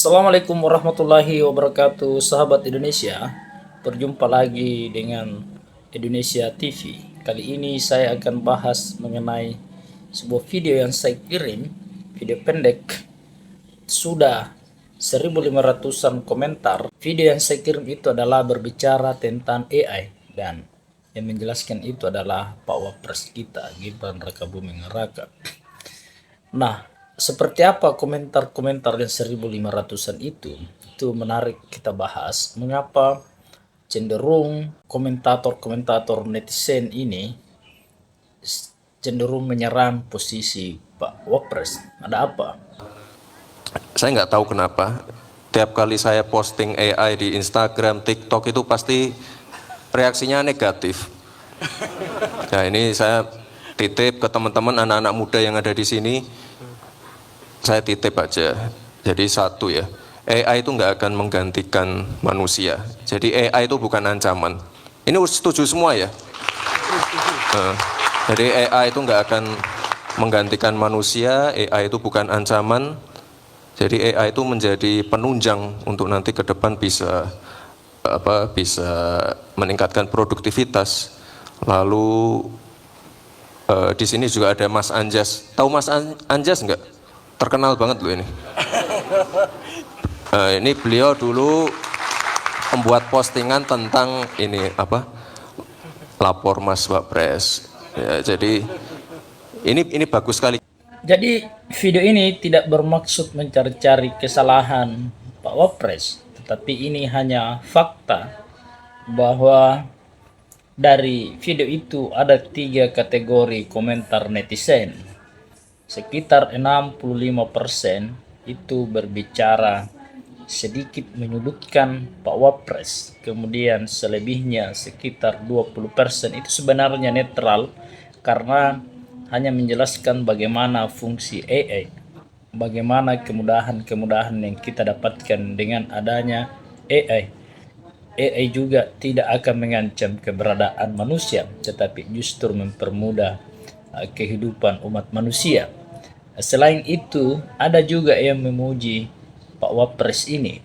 Assalamualaikum warahmatullahi wabarakatuh, sahabat Indonesia. Berjumpa lagi dengan Indonesia TV. Kali ini saya akan bahas mengenai sebuah video yang saya kirim, video pendek. Sudah 1.500-an komentar. Video yang saya kirim itu adalah berbicara tentang AI, dan yang menjelaskan itu adalah Pak Wapres kita, Gibran Rakabuming Raka. Nah, seperti apa komentar-komentar yang 1.500-an itu menarik kita bahas. Mengapa cenderung komentator-komentator netizen ini cenderung menyerang posisi Pak Wapres? Ada apa? Saya nggak tahu kenapa tiap kali saya posting AI di Instagram, TikTok itu pasti reaksinya negatif. Nah, ini saya titip ke teman-teman anak-anak muda yang ada di sini. Saya titip aja. Jadi satu ya, AI itu nggak akan menggantikan manusia. Jadi AI itu bukan ancaman. Ini setuju semua ya. Jadi AI itu nggak akan menggantikan manusia. AI itu bukan ancaman. Jadi AI itu menjadi penunjang untuk nanti ke depan bisa meningkatkan produktivitas. Lalu di sini juga ada Mas Anjas. Tahu Mas Anjas nggak? Terkenal banget loh ini. Ini beliau dulu membuat postingan tentang ini lapor Mas Wapres. Ya, jadi ini bagus sekali. Jadi video ini tidak bermaksud mencari-cari kesalahan Pak Wapres, tetapi ini hanya fakta bahwa dari video itu ada 3 kategori komentar netizen. Sekitar 65% itu berbicara sedikit menyudutkan Pak Wapres. Kemudian selebihnya sekitar 20% itu sebenarnya netral karena hanya menjelaskan bagaimana fungsi AI, bagaimana kemudahan-kemudahan yang kita dapatkan dengan adanya AI. AI juga tidak akan mengancam keberadaan manusia, tetapi justru mempermudah kehidupan umat manusia. Selain itu, ada juga yang memuji Pak Wapres ini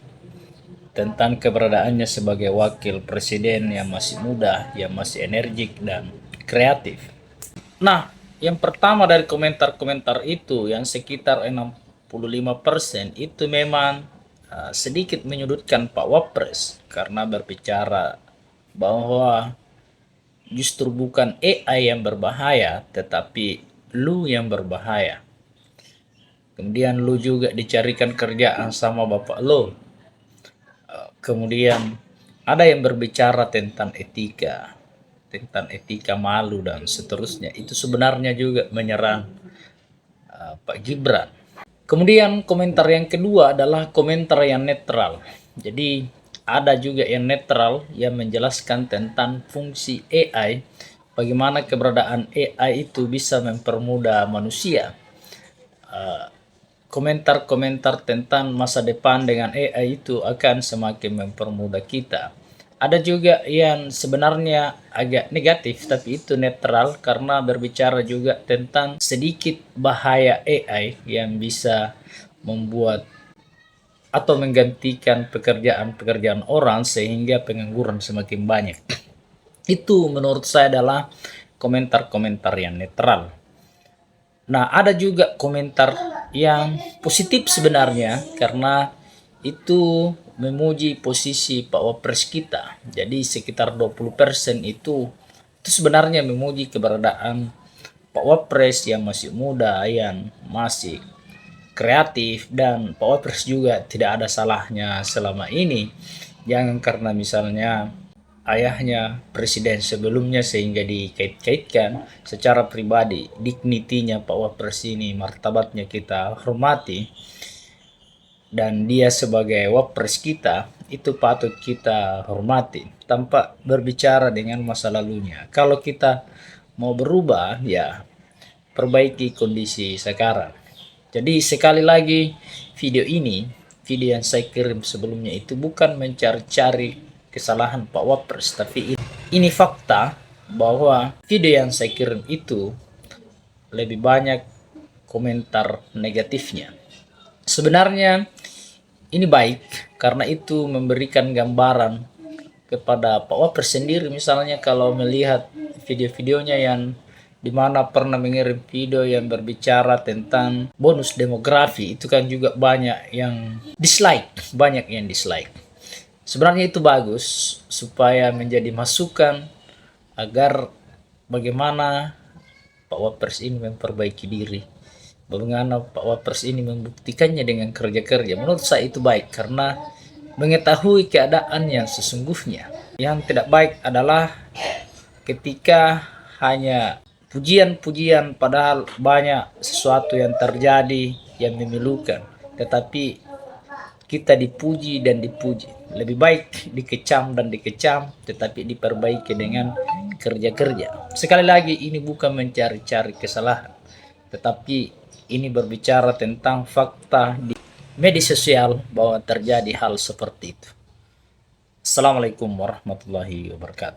tentang keberadaannya sebagai wakil presiden yang masih muda, yang masih energik dan kreatif. Nah, yang pertama dari komentar-komentar itu yang sekitar 65% itu memang sedikit menyudutkan Pak Wapres karena berbicara bahwa justru bukan AI yang berbahaya, tetapi lu yang berbahaya. Kemudian lu juga dicarikan kerjaan sama bapak lu. Kemudian ada yang berbicara tentang etika malu dan seterusnya. Itu sebenarnya juga menyerang Pak Gibran. Kemudian komentar yang kedua adalah komentar yang netral. Jadi ada juga yang netral yang menjelaskan tentang fungsi AI, bagaimana keberadaan AI itu bisa mempermudah manusia. Komentar-komentar tentang masa depan dengan AI itu akan semakin mempermudah kita. Ada juga yang sebenarnya agak negatif, tapi itu netral karena berbicara juga tentang sedikit bahaya AI yang bisa membuat atau menggantikan pekerjaan-pekerjaan orang sehingga pengangguran semakin banyak. Itu menurut saya adalah komentar-komentar yang netral. Nah, ada juga komentar yang positif sebenarnya karena itu memuji posisi Pak Wapres kita. Jadi sekitar 20% itu sebenarnya memuji keberadaan Pak Wapres yang masih muda, yang masih kreatif, dan Pak Wapres juga tidak ada salahnya selama ini. Jangan karena misalnya ayahnya presiden sebelumnya sehingga dikait-kaitkan. Secara pribadi dignitinya Pak Wapres ini, martabatnya kita hormati, dan dia sebagai Wapres kita itu patut kita hormati tanpa berbicara dengan masa lalunya. Kalau kita mau berubah, ya perbaiki kondisi sekarang. Jadi sekali lagi, video yang saya kirim sebelumnya itu bukan mencari-cari kesalahan Pak Wapres, tapi ini fakta bahwa video yang saya kirim itu lebih banyak komentar negatifnya. Sebenarnya ini baik karena itu memberikan gambaran kepada Pak Wapres sendiri. Misalnya kalau melihat video-videonya yang dimana pernah mengirim video yang berbicara tentang bonus demografi, itu kan juga banyak yang dislike. Sebenarnya itu bagus supaya menjadi masukan agar bagaimana Pak Wapres ini memperbaiki diri, bagaimana Pak Wapres ini membuktikannya dengan kerja-kerja. Menurut saya itu baik karena mengetahui keadaan yang sesungguhnya. Yang tidak baik adalah ketika hanya pujian-pujian padahal banyak sesuatu yang terjadi yang memilukan, tetapi kita dipuji dan dipuji. Lebih baik dikecam dan dikecam, tetapi diperbaiki dengan kerja-kerja. Sekali lagi, ini bukan mencari-cari kesalahan, tetapi ini berbicara tentang fakta di media sosial bahwa terjadi hal seperti itu. Assalamualaikum warahmatullahi wabarakatuh.